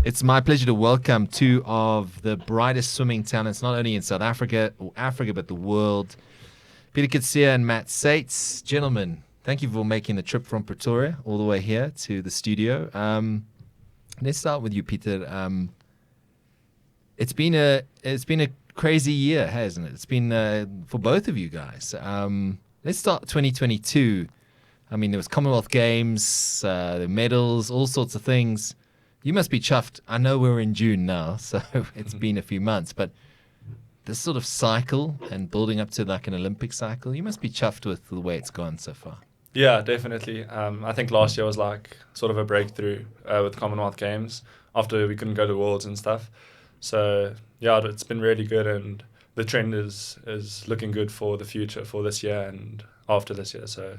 It's my pleasure to welcome two of the brightest swimming talents, not only in South Africa, but the world. Pieter Coetze and Matt Sates. Gentlemen, thank you for making the trip from Pretoria all the way here to the studio. Let's start with you, Pieter. It's been a crazy year, hasn't it? It's been for both of you guys. Let's start 2022. I mean, there was Commonwealth Games, the medals, all sorts of things. You must be chuffed. I know we're in June now, so it's been a few months, but this sort of cycle and building up to like an Olympic cycle, you must be chuffed with the way it's gone so far. Yeah, definitely. I think last year was like sort of a breakthrough with Commonwealth Games after we couldn't go to Worlds and stuff. So yeah, it's been really good, and the trend is looking good for the future, for this year and after this year. So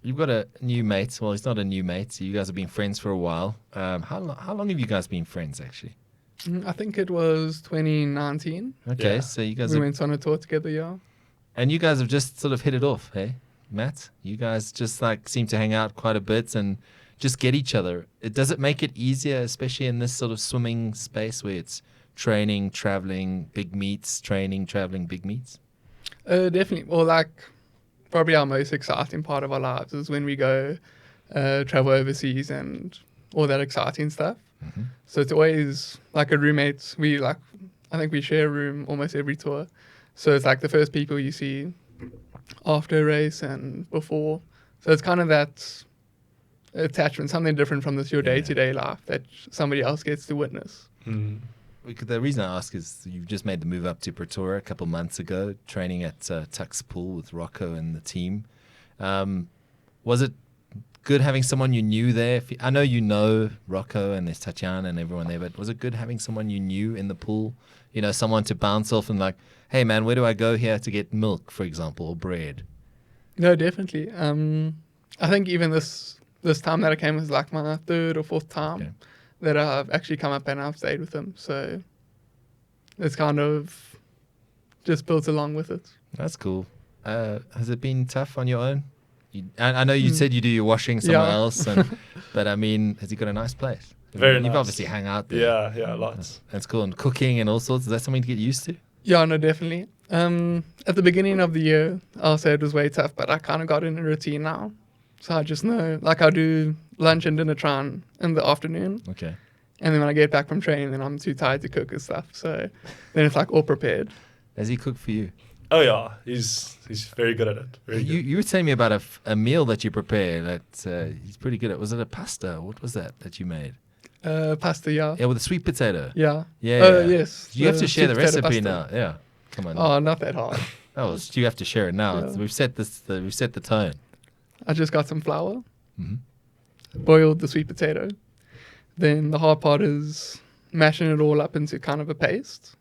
you've got a new mate. Well, he's not a new mate. You guys have been friends for a while. How long have you guys been friends, actually? I think it was 2019. Okay, Yeah. so you guys We went on a tour together, yeah. and you guys have just sort of hit it off, hey, Matt? You guys just like seem to hang out quite a bit and just get each other. Does it make it easier, especially in this sort of swimming space where it's training, traveling, big meets, training, traveling, big meets? Definitely. Well, like, probably our most exciting part of our lives is when we go travel overseas and all that exciting stuff. Mm-hmm. So it's always like a roommate. I think we share a room almost every tour. So it's like the first people you see after a race and before. So it's kind of that attachment, something different from your day-to-day life that somebody else gets to witness. The reason I ask is you've just made the move up to Pretoria a couple months ago, training at Tuck's Pool with Rocco and the team. Was it good having someone you knew there? I know you know Rocco and there's Tatiana and everyone there, but was it good having someone you knew in the pool? You know, someone to bounce off and like, hey man, where do I go here to get milk, for example, or bread? No, definitely. I think even this time that I came was like my third or fourth time that I've actually come up and I've stayed with him. So it's kind of just built along with it. That's cool. Has it been tough on your own? I know you said you do your washing somewhere else, but I mean, has he got a nice place? Very You've nice. obviously hung out there. yeah, lots. That's cool. And cooking and all sorts. Is that something to get used to? Yeah, no, definitely. At the beginning of the year, I'll say it was way tough, but I kind of got in a routine now. So I just know, like I do lunch and dinner trying in the afternoon. Okay. And then when I get back from training, then I'm too tired to cook and stuff. So then it's like all prepared. Has he cooked for you? Oh yeah, he's very good at it. Very good. You were telling me about a meal that you prepare that he's pretty good at. Was it a pasta? What was that you made? Pasta, yeah. Yeah, with a sweet potato. Yeah. Yeah. Yes. You have to share the sweet potato recipe pasta. now. Yeah. Come on. Oh, not that hard. Oh, you have to share it now. Yeah. We've set the tone. I just got some flour, Mm-hmm. boiled the sweet potato. Then the hard part is mashing it all up into kind of a paste.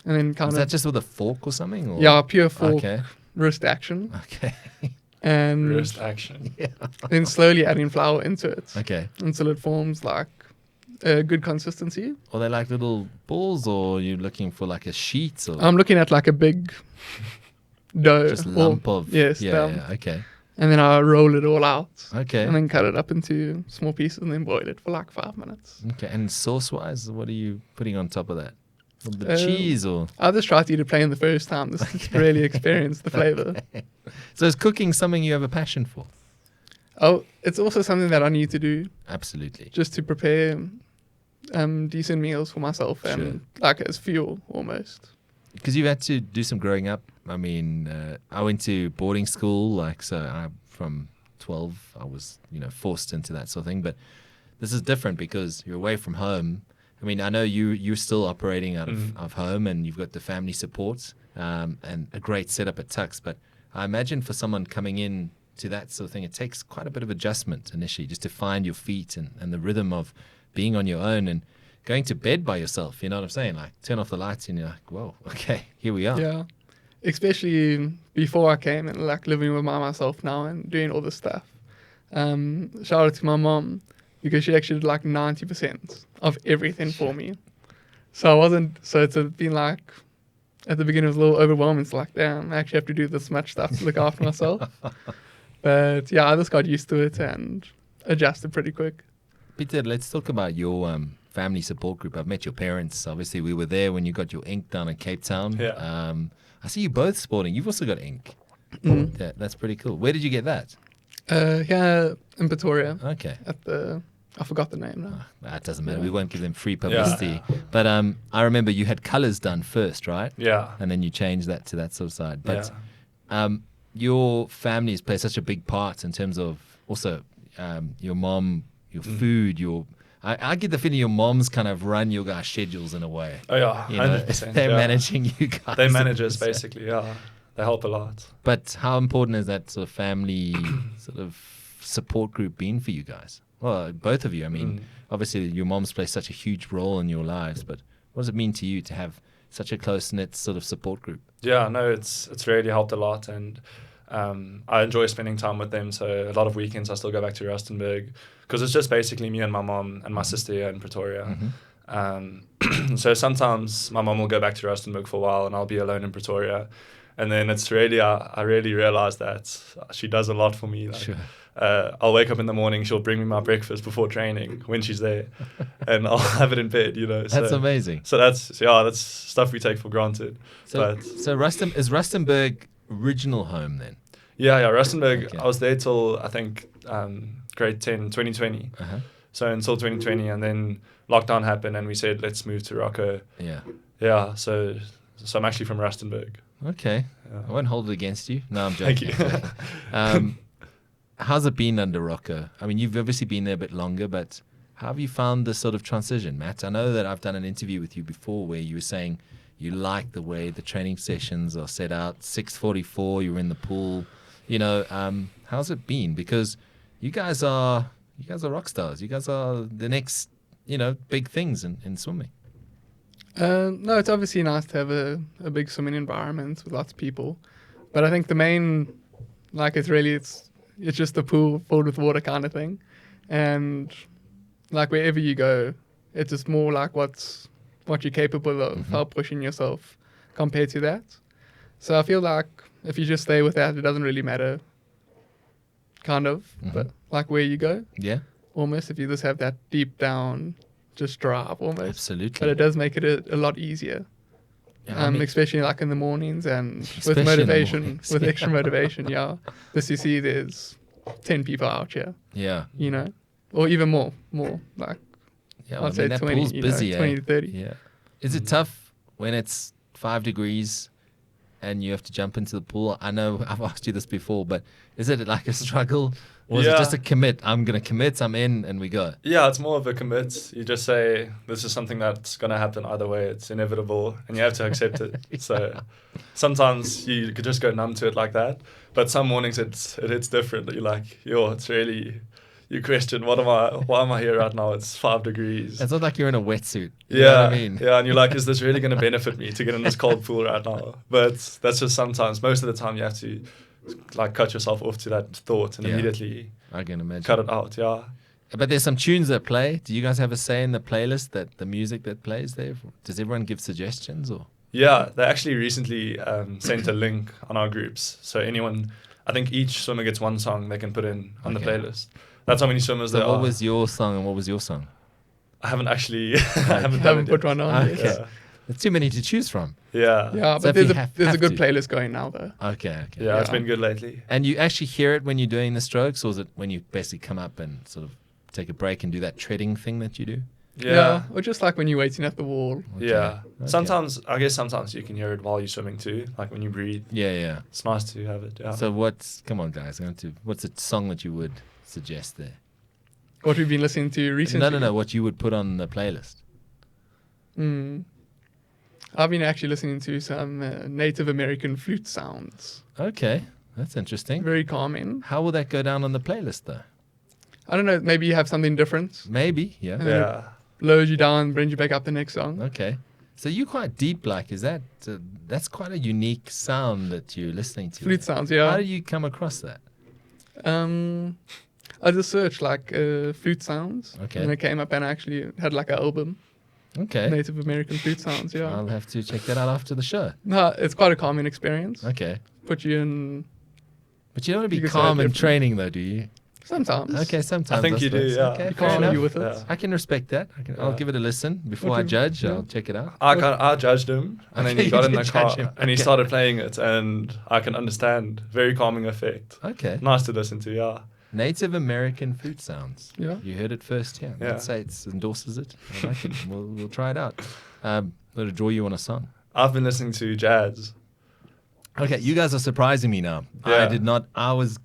And then kind Is of... that just with a fork or something? Or? Yeah, pure fork, Okay. wrist action. Okay. And Wrist action. Yeah. then slowly adding flour into it Okay. until it forms like a good consistency. Are they like little balls, or you're looking for like a sheet, or I'm looking at like a big dough. just lump of? Yes, Yeah. dough. Yeah. Okay. And then I roll it all out. Okay. And then cut it up into small pieces and then boil it for like 5 minutes. Okay. And sauce-wise, what are you putting on top of that? The cheese, or? I just tried to eat it plain the first time. Just really experience the flavor. So is cooking something you have a passion for? Oh, it's also something that I need to do Absolutely. just to prepare decent meals for myself and like as fuel almost. Because you've had to do some growing up. I mean, I went to boarding school, from 12, I was, forced into that sort of thing. But this is different because you're away from home. I mean, I know you're still operating out of home, and you've got the family support and a great setup at Tux. But I imagine for someone coming in to that sort of thing, it takes quite a bit of adjustment initially just to find your feet and the rhythm of being on your own and going to bed by yourself. You know what I'm saying? Like, turn off the lights and you're like, whoa, okay, here we are. Yeah. Especially before I came and like living with myself now and doing all this stuff. Shout out to my mom because she actually did like 90% of everything for me. So it's been like, at the beginning it was a little overwhelming. It's like, damn, I actually have to do this much stuff to look after myself. But yeah, I just got used to it and adjusted pretty quick. Pieter, let's talk about your family support group. I've met your parents. Obviously, we were there when you got your ink down in Cape Town. Yeah. I see you both sporting. You've also got ink. That's pretty cool. Where did you get that? Here in Pretoria. Okay. I forgot the name now. That doesn't matter. We won't give them free publicity. But I remember you had colours done first, right? Yeah. And then you changed that to that sort of side. But your family has played such a big part in terms of also your mom, your food, I get the feeling your moms kind of run your guys' schedules in a way. Oh, yeah, You know, 100%. they're yeah. managing you guys. They manage us, basically, yeah. They help a lot. But how important has that sort of family sort of support group been for you guys? Well, both of you. I mean, obviously your moms play such a huge role in your lives, but what does it mean to you to have such a close-knit sort of support group? Yeah, no, it's really helped a lot, and I enjoy spending time with them. So a lot of weekends I still go back to Rustenburg because it's just basically me and my mom and my sister here in Pretoria. So sometimes my mom will go back to Rustenburg for a while and I'll be alone in Pretoria. And then it's really, I really realize that she does a lot for me. Like, Sure. I'll wake up in the morning, she'll bring me my breakfast before training when she's there, and I'll have it in bed, you know. That's amazing. So that's stuff we take for granted. So is Rustenburg original home then? Yeah, Rustenburg, Okay. I was there till, I think, grade 10, 2020. So until 2020, and then lockdown happened and we said, let's move to Rocco. Yeah. Yeah, so I'm actually from Rustenburg. Okay. Yeah. I won't hold it against you. No, I'm joking. Thank you. How's it been under Rocco? I mean, you've obviously been there a bit longer, but how have you found this sort of transition, Matt? I know that I've done an interview with you before where you were saying you like the way the training sessions are set out. 6:44, you're in the pool. You know, how's it been? Because you guys are rock stars. You guys are the next, big things in swimming. No, it's obviously nice to have a big swimming environment with lots of people. But I think the main, it's just a pool filled with water kind of thing. And like wherever you go, it's just more like what you're capable of, how pushing yourself compared to that. So I feel like if you just stay with that, it doesn't really matter, kind of, but like where you go. Yeah. Almost, if you just have that deep down, just drive almost. Absolutely. But it does make it a lot easier. Yeah, I mean, especially like in the mornings and Especially with in the motivation, mornings, with yeah. extra motivation, yeah. Just you see there's 10 people out here, Yeah. or even more, like, Yeah. I'd say that 20, pool's busy, 20 to 30. Yeah. Is it tough when it's 5 degrees and you have to jump into the pool? I know I've asked you this before, but is it like a struggle? Or is it Yeah. just a commit? I'm going to commit, I'm in, and we go. Yeah, it's more of a commit. You just say, this is something that's going to happen either way. It's inevitable, and you have to accept it. So sometimes you could just go numb to it like that. But some mornings it's different. You're like, it's really, you question, why am I here right now? It's 5 degrees. It's not like you're in a wetsuit. You know what I mean? Yeah, and you're like, is this really going to benefit me to get in this cold pool right now? But that's just sometimes. Most of the time you have to like cut yourself off to that thought and Yeah. immediately I can imagine. cut it out, yeah. But there's some tunes that play. Do you guys have a say in the playlist, the music that plays there? Does everyone give suggestions or? Yeah, they actually recently sent a link on our groups. So I think each swimmer gets one song they can put in on the Okay. playlist. That's how many swimmers So there what are. was your song and what was your song? I haven't actually, I haven't done Haven't it put yet. one on Okay. yet. Yeah. There's too many to choose from. Yeah. Yeah, So but if you there's a have good to- playlist going now though. Okay. Yeah, it's Yeah. been good lately. And you actually hear it when you're doing the strokes, or is it when you basically come up and sort of take a break and do that treading thing that you do? Yeah. Or just like when you're waiting at the wall. Okay. Yeah. Okay. Sometimes you can hear it while you're swimming too, like when you breathe. Yeah. It's nice to have it. Yeah. So come on guys, what's a song that you would suggest there? What we've been listening to recently. No, what you would put on the playlist. I've been actually listening to some Native American flute sounds. Okay, that's interesting. Very calming. How will that go down on the playlist though? I don't know, maybe you have something different. Maybe, yeah. yeah. Lowers you down, brings you back up the next song. Okay. So you're quite deep, like, is that, that's quite a unique sound that you're listening to. Flute sounds, yeah. How did you come across that? I just searched like flute sounds. Okay. And it came up and I actually had like an album, Okay. Native American flute sounds, yeah. I'll have to check that out after the show. No, it's quite a calming experience. Okay. Put you in, But you don't want to You be can say calm in different. training though, do you? Sometimes. Okay, sometimes. I think you do, suppose. yeah. Okay, You fair can't enough. argue with it. Yeah. I can respect that. I'll Yeah. give it a listen before What I do- judge. yeah. I'll check it out. I judged him, and then Okay, he got you in the did car judge him. and he Okay. started playing it, and I can understand. Very calming effect. Okay. Nice to listen to, yeah. Native American flute sounds. Yeah. You heard it first here. Yeah. Let's say it endorses it. I like it. We'll try it out. Let it draw you on a song. I've been listening to jazz. Okay, you guys are surprising me now. I Yeah. did not. I was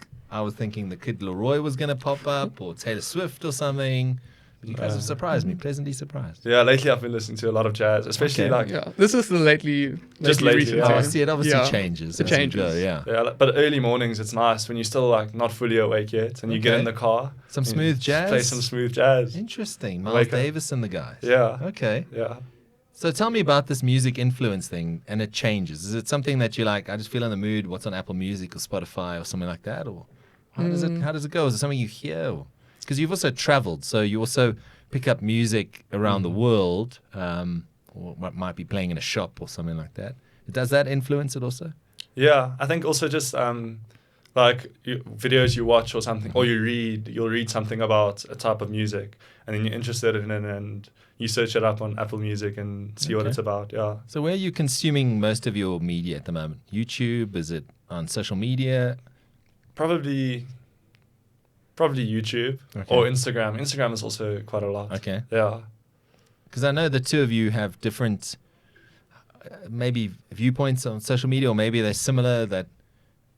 thinking the Kid Leroy was going to pop up or Taylor Swift or something. But you guys have surprised me, pleasantly surprised. Yeah, lately I've been listening to a lot of jazz, especially Okay. like Yeah. This is the lately lately, recent yeah. Oh, I time. see. It obviously Yeah. changes. It as you changes. go, yeah. yeah, but early mornings it's nice when you're still like not fully awake yet and you get Okay. in the car. Some you smooth just jazz? Play some smooth jazz. Interesting. Miles Wake up. Davis and the guys. Yeah. Okay. Yeah. So tell me about this music influence thing, and it changes. Is it something that you like? I just feel in the mood. What's on Apple Music or Spotify or something like that, or how does it go? Is it something you hear? Because you've also traveled, so you also pick up music around the world, or what might be playing in a shop or something like that. Does that influence it also? Yeah, I think also just videos you watch or something, or you'll read something about a type of music, and then you're interested in it, and you search it up on Apple Music and see what Okay. it's about. Yeah, So where are you consuming most of your media at the moment? YouTube? Is it on social media? probably YouTube Okay. or Instagram. Instagram is also quite a lot. Okay. Yeah, Because I know the two of you have different, maybe viewpoints on social media, or maybe they're similar. That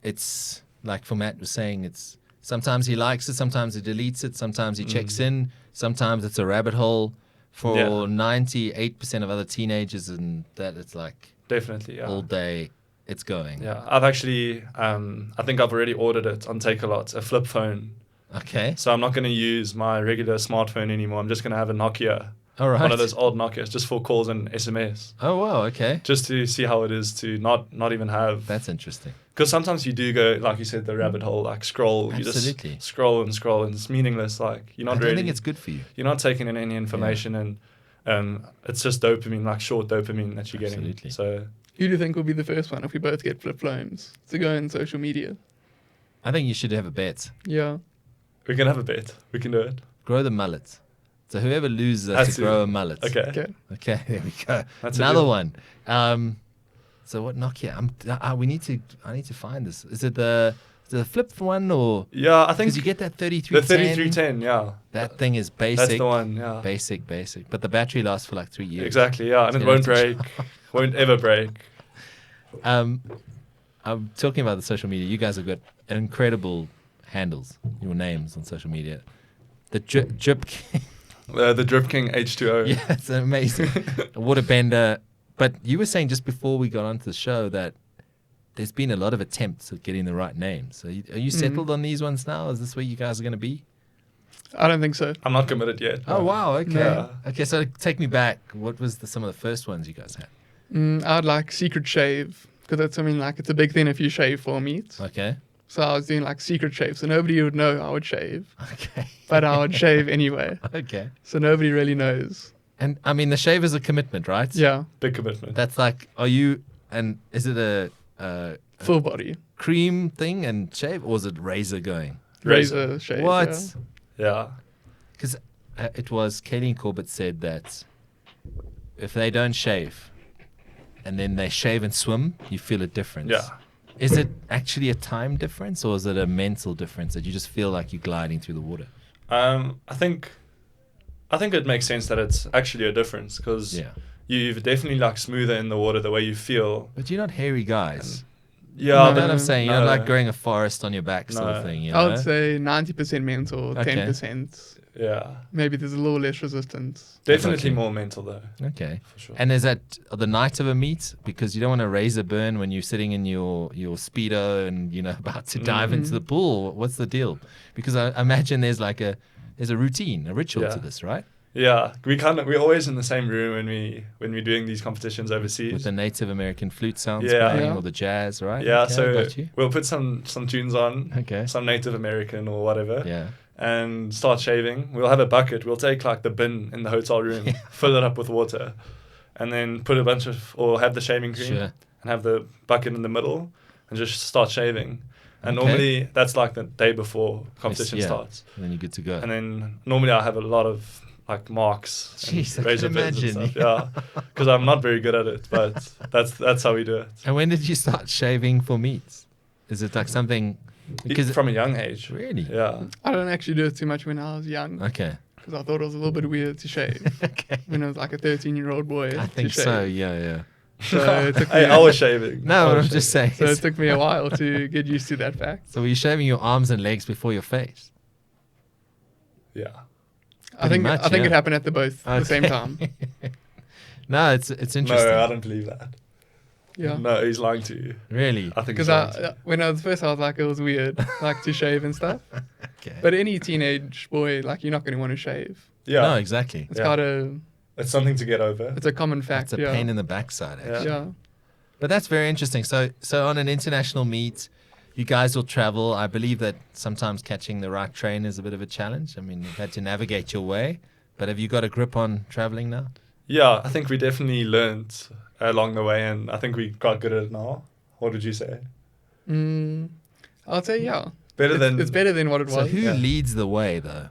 it's like for Matt was saying, it's sometimes he likes it, sometimes he deletes it, sometimes he checks in, sometimes it's a rabbit hole. For Yeah. 98% of other teenagers, and that it's like definitely. Yeah. all day, it's going. Yeah, I've actually, I think I've already ordered it on Takealot, a flip phone. Okay. So I'm not going to use my regular smartphone anymore. I'm just going to have a Nokia, All right. one of those old Nokias, just for calls and SMS, Oh wow. Okay. just to see how it is to not even have. That's interesting. Because sometimes you do go, like you said, the rabbit hole, like scroll. Absolutely. You just scroll and scroll, and it's meaningless. Like you're I not don't really. think it's good for you. You're not taking in any information, and it's just dopamine, like short dopamine that you're getting. Absolutely. So Who do you think will be the first one if we both get flip phones to go on social media? I think you should have a bet. Yeah. we can have a bet. We can do it. Grow the mullet. So whoever loses has Has to to. grow a mullet. Okay. Okay. Okay, there we go. That's a Another deal. one. So what Nokia? I need to find this. Is it the flip one, or Yeah, I think because you get that 3310? the 3310. Yeah, That thing is basic. that's the one. Yeah. Basic. But the battery lasts for like 3 years. Exactly, yeah, and So it you won't have to break, won't ever break. I'm talking about the social media. You guys have got incredible handles, your names on social media. The Drip King. The Drip King H2O. Yeah, it's amazing. A waterbender. But you were saying just before we got onto the show that there's been a lot of attempts at getting the right name. So are you settled on these ones now? Is this where you guys are going to be? I don't think so. I'm not committed yet. Oh, wow. Okay. Yeah. Okay, so take me back. What was some of the first ones you guys had? I'd like secret shave because that's something like it's a big thing if you shave for meat. Okay. So I was doing like secret shave, so nobody would know I would shave, Okay. but I would shave anyway, Okay. so nobody really knows. And I mean, the shave is a commitment, right? Yeah, Big commitment. That's like, is it a full body cream thing and shave, or is it razor going? razor shave. What? Yeah. Yeah. Because it was Kayleen Corbett said that if they don't shave and then they shave and swim, you feel a difference. Yeah. Is it actually a time difference, or is it a mental difference that you just feel like you're gliding through the water? I think it makes sense that it's actually a difference because Yeah. you're definitely like smoother in the water the way you feel. But you're not hairy guys. Yeah, No, You know what I'm saying? You're no. not like growing a forest on your back sort of No. thing. You I know? would say 90% mental, Okay. 10%. Yeah, Maybe there's a little less resistance. definitely Okay. more mental though, Okay. for sure. And is that the night of a meet? Because you don't want to razor burn when you're sitting in your Speedo and, about to dive into the pool. What's the deal? Because I imagine there's a routine, a ritual Yeah. to this, right? Yeah, we're always in the same room when we're doing these competitions overseas. With the Native American flute sounds Yeah. playing, Yeah. or the jazz, right? Yeah, Okay, so got you. we'll put some tunes on, Okay. some Native American or whatever, Yeah. and start shaving. We'll have a bucket. We'll take like the bin in the hotel room, fill it up with water, and then put or have the shaving cream Sure. and have the bucket in the middle and just start shaving. And Okay. normally that's like the day before competition yeah. starts. And then you're good to go. And then normally I have a lot of like marks Jeez, I and razor can pins and imagine, stuff. Yeah, because I'm not very good at it, but that's how we do it. And when did you start shaving for meets? Is it like something? Because From a young age. really, Yeah. I don't actually do it too much when I was young okay, because I thought it was a little bit weird to shave okay. when I was like a 13-year-old boy. I think to shave. so. Yeah. So it took Hey, me, I was shaving. No, I but was I'm just saying. so it took me a while to get used to that fact. So were you shaving your arms and legs before your face? Yeah. I think much, it yeah. happened at the same Okay. time. No, it's interesting. No, I don't believe that. Yeah. No, he's lying to you. Really? I think Because he's lying to you. when I was first, I was like, it was weird, like to shave and stuff. Okay. But any teenage boy, like, you're not going to want to shave. Yeah. No, exactly. It's Yeah. kind of, It's something to get over. it's a common fact. It's a yeah. pain in the backside, actually. Yeah. But that's very interesting. So on an international meet, you guys will travel. I believe that sometimes catching the right train is a bit of a challenge. I mean, you've had to navigate your way. But have you got a grip on traveling now? Yeah, I think we definitely learned along the way, and I think we got good at it now. What would you say? I'd say, yeah. Better than It's better than what it So was. who Yeah. leads the way, though?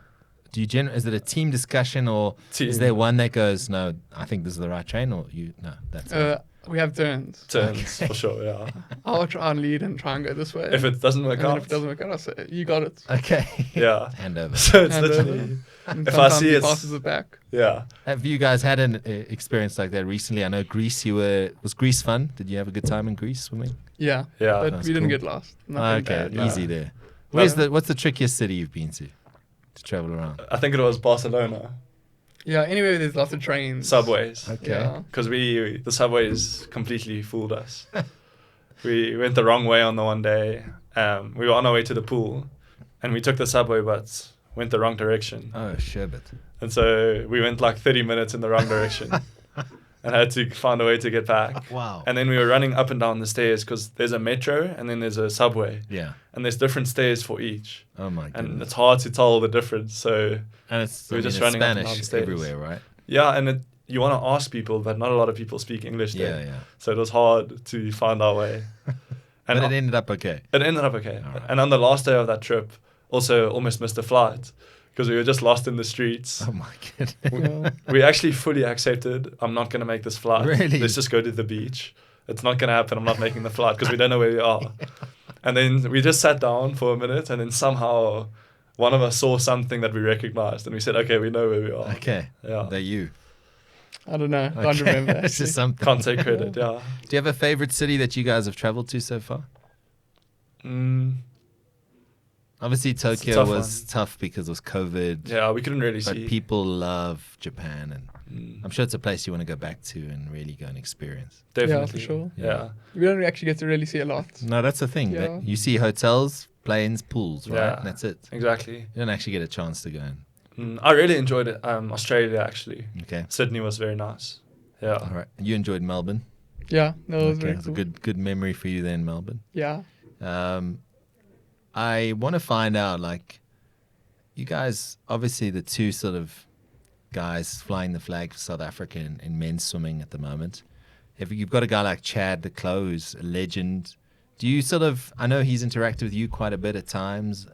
Do you is it a team discussion, or Team. is there one that goes, no, I think this is the right train, or no, that's it. We have turns. turns for sure. Yeah. I'll try and lead and try and go this way. If it doesn't work and then out, if it doesn't work out, I'll say, you got it. Okay. yeah. Hand over. So it's Hand over. literally And If I sometimes see he it's- passes it back. yeah. Have you guys had an experience like that recently? I know Greece. Was Greece fun? Did you have a good time in Greece swimming? Yeah. Yeah. But That's we didn't cool. get lost. Oh, Nothing okay, bad, no. easy there. No. What's the trickiest city you've been to travel around? I think it was Barcelona. Yeah, anyway, there's lots of trains. Subways. Okay. Yeah. Because the subways completely fooled us. We went the wrong way on the one day. We were on our way to the pool, and we took the subway, but went the wrong direction. Oh, sherbet. And so we went like 30 minutes in the wrong direction, and had to find a way to get back. Wow. And then we were running up and down the stairs because there's a metro and then there's a subway, Yeah. and there's different stairs for each, Oh my and goodness. it's hard to tell the difference. So And it's, we were just it's running up and Spanish down stairs. everywhere, right? yeah, and you want to ask people, but not a lot of people speak English there. Yeah. So it was hard to find our way. But And it ended up okay. it ended up okay. All right. And on the last day of that trip, also almost missed a flight because we were just lost in the streets. Oh my goodness. Yeah. We actually fully accepted, I'm not going to make this flight. Really? Let's just go to the beach. It's not going to happen. I'm not making the flight because we don't know where we are. And then we just sat down for a minute, and then somehow one of us saw something that we recognized, and we said, okay, we know where we are. Okay. Yeah. They're you. I don't know. Can't Okay. remember. It's just actually. something. Can't take credit, yeah. Do you have a favorite city that you guys have traveled to so far? Mm, Obviously, a Tokyo tough was one. tough because it was COVID. yeah, we couldn't really But see. people love Japan, and Mm, I'm sure it's a place you want to go back to and really go and experience. definitely. Yeah, for sure. Yeah. We don't actually get to really see a lot. No, that's the thing. Yeah. You see hotels, planes, pools, right? Yeah. And that's it. Exactly. You don't actually get a chance to go in. I really enjoyed it. Australia, actually. Okay. Sydney was very nice. Yeah. All right. You enjoyed Melbourne. Yeah, no, it was Okay. very It's cool. a good memory for you then, Melbourne. Yeah. I want to find out, like, you guys, obviously the two sort of guys flying the flag for South Africa in men's swimming at the moment. If you've got a guy like Chad de Clos, who's a legend, do you sort of, I know he's interacted with you quite a bit at times.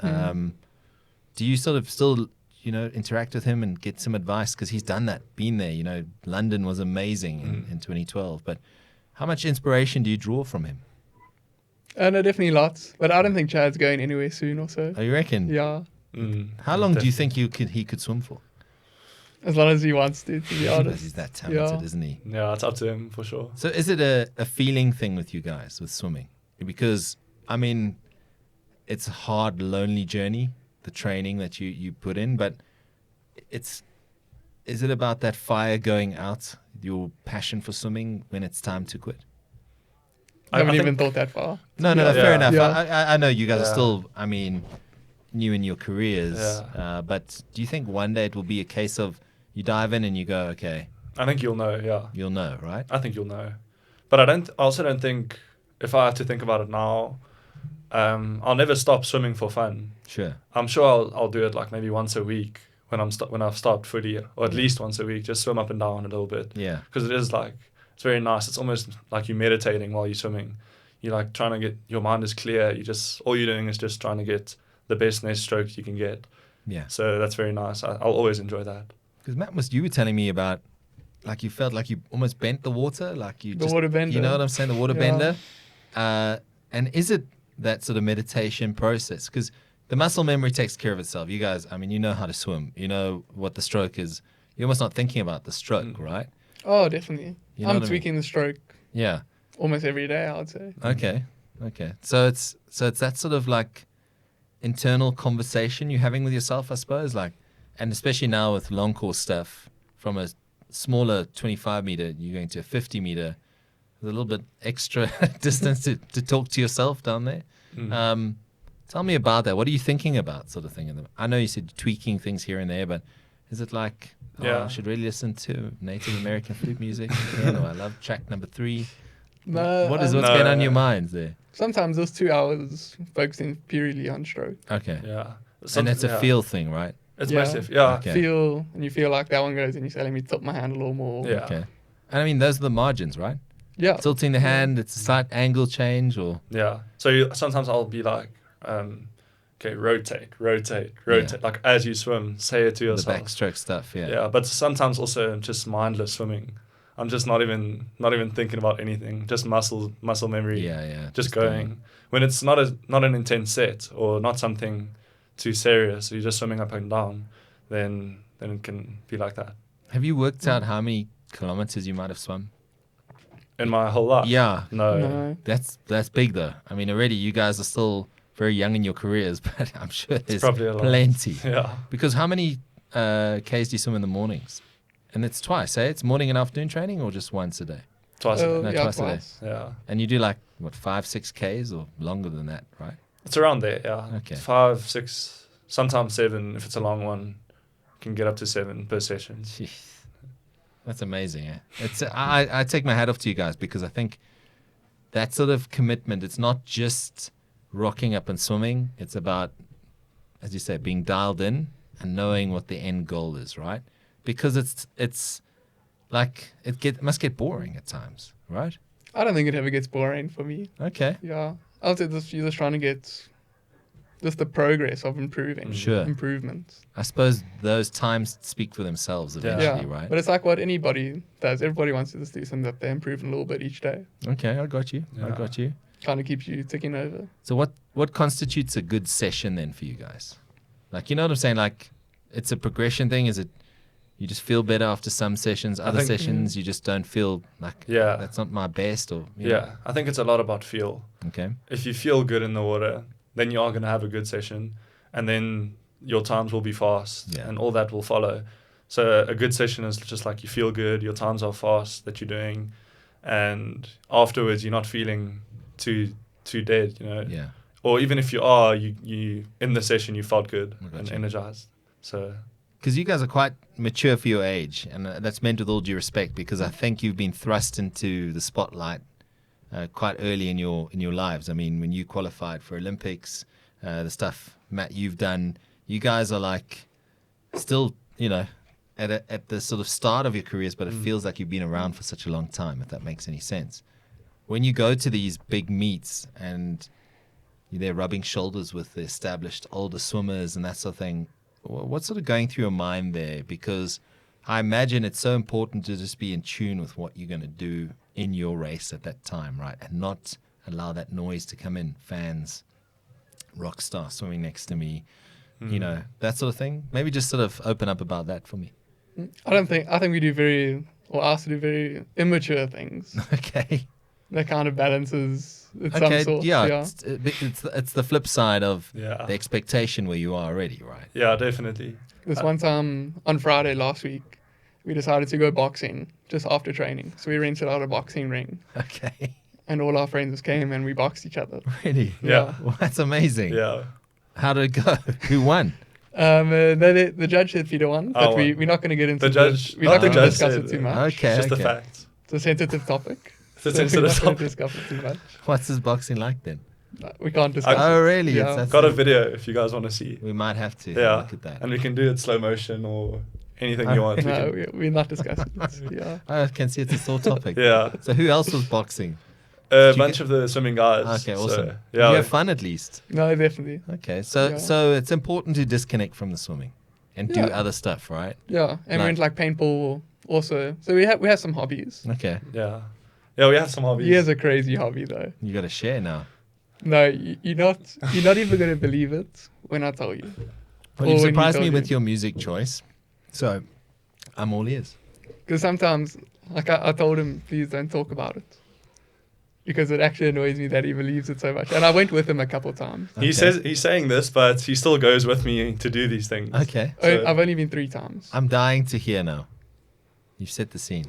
Do you sort of still, interact with him and get some advice? Because he's done that, been there. London was amazing in 2012. But how much inspiration do you draw from him? No, definitely lots. But I don't think Chad's going anywhere soon or so. Oh, you reckon? Yeah. How long do you think he could swim for? As long as he wants to be Because honest. he's that talented, Yeah. isn't he? Yeah, it's up to him for sure. So is it a feeling thing with you guys with swimming? Because, I mean, it's a hard, lonely journey, the training that you put in, but is it about that fire going out, your passion for swimming when it's time to quit? I haven't I even think- thought that far. No, Yeah. fair enough. Yeah. I know you guys are Yeah. still, new in your careers, Yeah. but do you think one day it will be a case of you dive in and you go, okay, I think you'll know, yeah. you'll know, right? I think you'll know. But I also don't think, if I have to think about it now, I'll never stop swimming for fun. Sure. I'm sure I'll do it like maybe once a week when I've stopped footy, or at least once a week, just swim up and down a little bit. Yeah. Because it's very nice. It's almost like you're meditating while you're swimming. you're like trying to get, your mind is clear. All you're doing is just trying to get the best nest stroke you can get. Yeah. So that's very nice. I'll always enjoy that. Because Matt, you were telling me about, like, you felt like you almost bent the water, like you The water bender. You know what I'm saying? The water Yeah. bender. And is it that sort of meditation process? Because the muscle memory takes care of itself. You guys, I mean, you know how to swim. You know what the stroke is. You're almost not thinking about the stroke, right? Oh, definitely. You know I'm what I mean? tweaking the stroke Yeah. almost every day, I would say. Okay. So it's that sort of like internal conversation you're having with yourself, I suppose. Like, and especially now with long course stuff, from a smaller 25 meter, you're going to a 50 meter. There's a little bit extra distance to talk to yourself down there. Tell me about that. What are you thinking about, sort of thing? I know you said tweaking things here and there, but is it like, I should really listen to Native American flute music again, or I love track number 3? No, What's going on in your minds there? Sometimes those 2 hours focusing purely on stroke. Okay. Yeah. And it's a feel thing, right? It's Yeah. massive. Yeah. Okay. Feel, and you feel like that one goes, and you say, let me tilt my hand a little more. Yeah. Okay. And I mean, those are the margins, right? Yeah. Tilting the hand, it's a slight angle change, or Yeah. So sometimes I'll be like, okay, rotate. Yeah. Like as you swim, say it to the yourself. backstroke stuff. Yeah. Yeah, but sometimes also just mindless swimming. I'm just not even thinking about anything. Just muscle memory. Yeah. Just going. When it's not an intense set or not something too serious, you're just swimming up and down, then it can be like that. Have you worked out how many kilometers you might have swum? In my whole life. Yeah. No. That's big though. I mean, already you guys are still very young in your careers, but I'm sure there's probably a lot. plenty. Yeah. Because how many Ks do you swim in the mornings? And it's twice, eh? It's morning and afternoon training, or just once a day? Twice a day. No, Yeah, twice a day. twice. Yeah. And you do like, what, 5-6 Ks or longer than that, right? It's around there, yeah. Okay. 5, 6, sometimes 7 if it's a long one. Can get up to 7 per session. Jeez. That's amazing, eh? It's I take my hat off to you guys, because I think that sort of commitment, it's not just rocking up and swimming. It's about, as you say, being dialed in and knowing what the end goal is, right? Because it's like it must get boring at times, right? I don't think it ever gets boring for me. Okay. Yeah. I would say you're just trying to get just the progress of improving. Sure. Improvements. I suppose those times speak for themselves eventually, Yeah. right? But it's like what anybody does. Everybody wants to just do something that they're improving a little bit each day. Okay, I got you. I Yeah. got you. Kind of keeps you ticking over. So what constitutes a good session then for you guys? Like, you know what I'm saying? Like, it's a progression thing. Is it you just feel better after some sessions, other think- sessions you just don't feel like Yeah. that's not my best, or you Yeah. I think it's a lot about feel. know? Okay. If you feel good in the water, then you are going to have a good session. And then your times will be fast Yeah. and all that will follow. So a good session is just like you feel good, your times are fast that you're doing. And afterwards, you're not feeling too dead, you know. Yeah. Or even if you are, you in the session, you felt good I got and you. energized. So Because you guys are quite mature for your age, and that's meant with all due respect, because I think you've been thrust into the spotlight quite early in your lives. I mean, when you qualified for Olympics, the stuff, Matt, you've done, you guys are like still, you know, at the sort of start of your careers, but it feels like you've been around for such a long time, if that makes any sense. When you go to these big meets and you're there rubbing shoulders with the established older swimmers and that sort of thing, what's sort of going through your mind there? Because I imagine it's so important to just be in tune with what you're going to do in your race at that time, right? And not allow that noise to come in. Fans, rock star swimming next to me, you know, that sort of thing. Maybe just sort of open up about that for me. I think we do asked to do very immature things. Okay. That kind of balances at Okay. some sort. Yeah. It's the flip side of yeah. the expectation where you are already, right? Yeah, definitely. This one time on Friday last week, we decided to go boxing just after training. So we rented out a boxing ring, Okay. and all our friends came and we boxed each other. Really? Yeah. Well, that's amazing. Yeah. How did it go? Who won? The judge said Peter won, but Oh, we're not going to get into The judge. We're not the going to judge discuss said it too much. Okay. It's just okay. the facts. It's a sensitive topic. It's a so we're sensitive not going to topic. discuss it too much. What's this boxing like then? We can't discuss it. Oh, really? Yeah. That's Got a video if you guys want to see. We might have to Yeah. look at that. And we can do it slow motion or anything Oh, you want. We No, can- we're not discussing it. Yeah. I can see it's a sore topic. Yeah. So who else was boxing? A Did you bunch of the swimming guys. Okay, So, awesome. yeah. You have fun at least. No, definitely. Okay, so Yeah. so it's important to disconnect from the swimming and do Yeah. other stuff, right? Yeah, and we went like paintball also. So we have some hobbies. Okay, Yeah. Yeah, we have some hobbies. He has a crazy hobby though. you got to share now. No, you're not even gonna believe it when I tell you. Well, Or you when he surprised me told with you. your music choice, so I'm all ears. Because sometimes, like I told him, please don't talk about it. Because it actually annoys me that he believes it so much. And I went with him a couple times. Okay. He says he's saying this, but he still goes with me to do these things. Okay, So- I've only been 3 times. I'm dying to hear now. You've set the scene.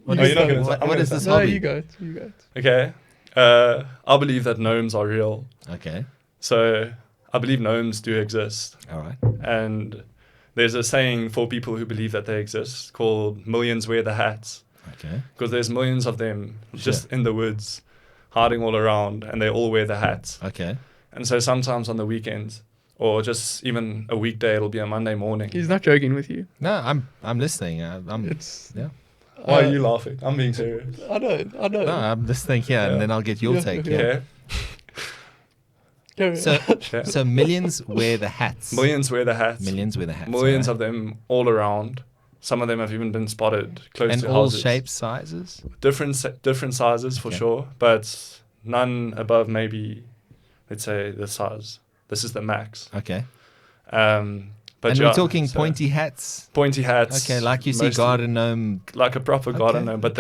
What You is, go. You're not gonna- I'm what gonna is say- this No, hobby? you go. You go. Okay. I believe that gnomes are real. Okay, So I believe gnomes do exist. all right. And there's a saying for people who believe that they exist called millions wear the hats. Okay, Because there's millions of them just in the woods, hiding all around, and they all wear the hats. okay. And so sometimes on the weekends, or just even a weekday, it'll be a Monday morning. He's not joking with you. No, I'm listening. I'm It's. yeah. Why are you laughing? I'm being serious. I know. No, I'm listening here, Yeah. and then I'll get your Yeah, take. yeah. Yeah. Okay. Carry So, on. Yeah. so millions wear the hats. Millions wear the hats. Millions wear the hats. Millions all of them all around. Some of them have even been spotted close right. And to all houses. shapes, sizes. Different sizes for Okay. sure, but none above maybe, let's say, the size. This is the max. Okay. But And yeah, we're talking so pointy hats. pointy hats. Okay, like you see mostly. garden gnome. Like a proper garden Okay, gnome, but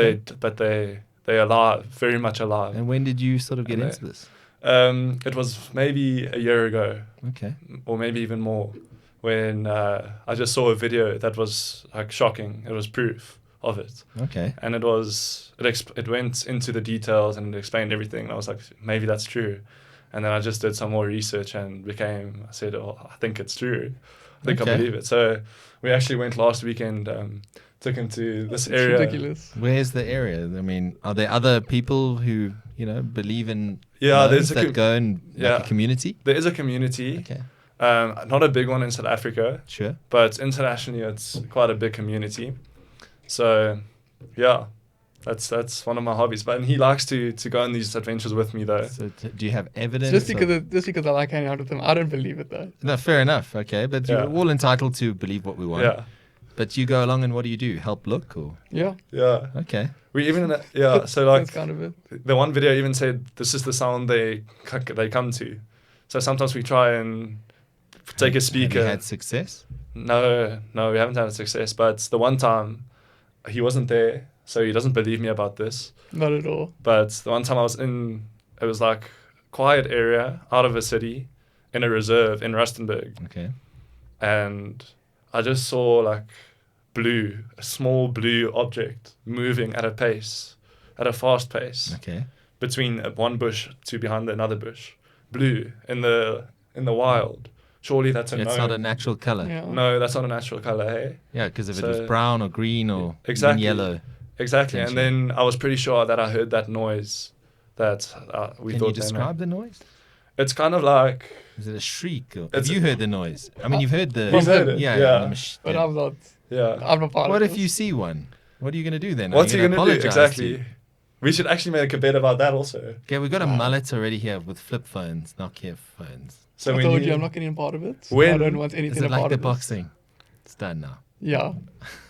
okay. they're alive, very much alive. And when did you sort of get And into this? It was maybe a year ago, Okay. or maybe even more, when I just saw a video that was like shocking. It was proof of it, Okay. and it went into the details and it explained everything. And I was like, maybe that's true. And then I just did some more research and I said, oh, I think it's true. I think Okay. I believe it. So we actually went last weekend, took him to this It's area. ridiculous. Where's the area? I mean, are there other people who believe in Yeah, gnomes there's a that go in like yeah. a community? There is a community, Okay. not a big one in South Africa, Sure. but internationally it's quite a big community. So, yeah, that's one of my hobbies. But he likes to go on these adventures with me though. So do you have evidence? Just of- because I like hanging out with him, I don't believe it though. No, fair enough. Okay, but Yeah. you're all entitled to believe what we want. Yeah, But you go along and what do? Help look or? Yeah. yeah. Okay. We even so like That's kind of it. the one video even said this is the sound they come to. So sometimes we try and take a Have speaker. you had success? No, we haven't had a success. But the one time he wasn't there, so he doesn't believe me about this. Not at all. But the one time I was in, it was like quiet area out of a city, in a reserve in Rustenburg, Okay. and I just saw like a small blue object moving at a fast pace Okay. between one bush to behind another bush, blue in the wild. Surely that's a It's no. not a natural color. Yeah. No, that's not a natural color, hey? Yeah, because if it So- was brown or green or Exactly. even yellow. Exactly. And Potentially. then I was pretty sure that I heard that noise that we Can thought you they describe made. the noise? It's kind of like, Is it a shriek? Or, have It's- you heard the noise? I mean, you've heard the. He's heard it, Yeah. yeah. But yeah. I'm not. yeah. I'm not part What of if this. you see one? What are you going to do then? Are What's he gonna going to do? apologize Exactly. to- We should actually make a bet about that also. Okay, we've got a Wow. mullet already here with flip phones, Nokia phones. So I when told you I'm not getting a part of it. When- I don't want anything Is it a like part the of it. boxing? It's done now. Yeah.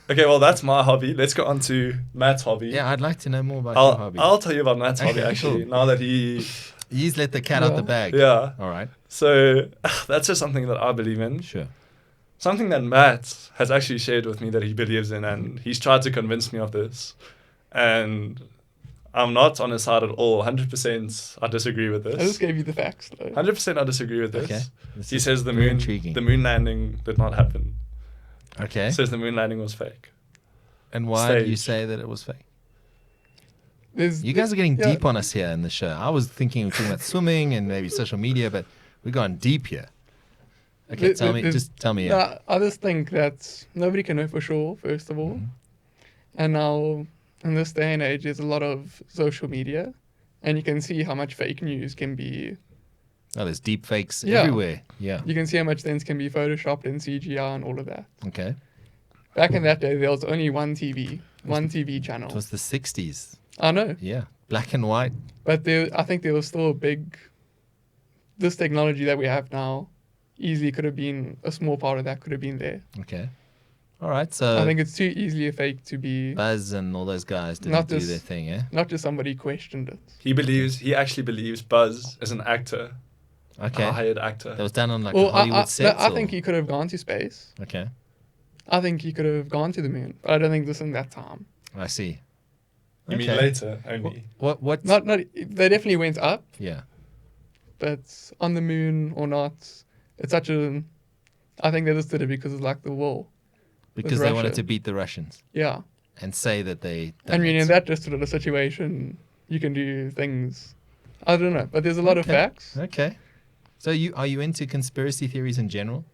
Okay, well, that's my hobby. Let's go on to Matt's hobby. Yeah, I'd like to know more about your hobby. I'll tell you about Matt's hobby, Okay, actually, cool. now that he... He's let the cat out the Yeah. bag. Yeah. All right. So that's just something that I believe in. Sure. Something that Matt has actually shared with me that he believes in, and he's tried to convince me of this. And I'm not on his side at all. 100% I disagree with I this. just gave you the facts though. 100% I disagree with this. Okay. This He is says the very moon intriguing. the moon landing did not happen. Okay. He says the moon landing was fake. And why do you Stage. say that it was fake? There's, You guys are getting yeah. deep on us here in the show. I was thinking we were talking about swimming and maybe social media, but we're going deep here. Okay, There- tell me. there's- Just tell me. Nah, I just think that nobody can know for sure, first of all. Mhm. And now, in this day and age, there's a lot of social media, and you can see how much fake news can be. Oh, there's deep fakes Yeah. everywhere. Yeah. You can see how much things can be photoshopped and CGI and all of that. Okay. Back in that day, there was only one TV channel. It was the 60s. I know. Yeah. Black and white. But I think there was still this technology that we have now easily could have been, a small part of that could have been there. Okay. All right. So I think it's too easily a fake to be, Buzz and all those guys didn't Not do just- their thing, eh? not just somebody questioned it. He actually believes Buzz is an actor, Okay. a hired actor. That was done on like Well, a Hollywood set. I or- think he could have gone to space. Okay. I think he could have gone to the moon, but I don't think this in that time. I see. You mean Okay. later only? What? Not, they definitely went up, Yeah. but on the moon or not, it's such a, I think they just did it because of like the war. Because they wanted Russia. to beat the Russians Yeah. and say that they. I mean, done in it. that just sort of a situation, you can do things. I don't know, but there's a lot of Okay. facts. Okay. So are you into conspiracy theories in general?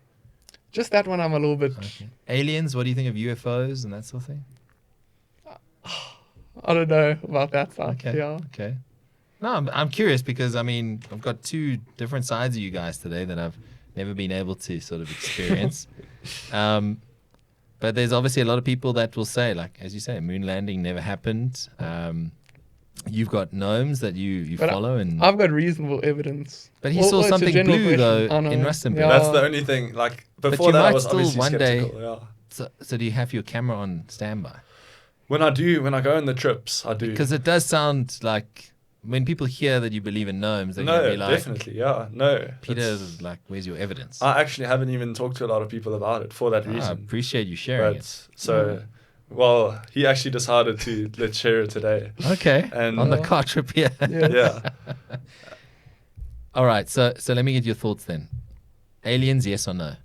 Just that one, I'm a little bit. Okay. Aliens? What do you think of UFOs and that sort of thing? I don't know about that stuff. Okay. Yeah. Okay. No, I'm curious because I mean I've got two different sides of you guys today that I've never been able to sort of experience. But there's obviously a lot of people that will say, like as you say, moon landing never happened. You've got gnomes that you But follow, and I've got reasonable evidence. but he Well, saw it's a something general blue though question. I know. in Rustenburg. Yeah. That's the only thing. Like before you that, I might was still obviously one day- skeptical. Yeah. So do you have your camera on standby? When I go on the trips, I do. Because it does sound like when people hear that you believe in gnomes, they're No, gonna be like, definitely, yeah, no. Peter's like, where's your evidence? I actually haven't even talked to a lot of people about it for that I reason. appreciate you sharing But it. so, well, he actually decided to let's share it today. Okay. And On the car trip here. Yeah. yeah, All right. So let me get your thoughts then. Aliens, yes or no?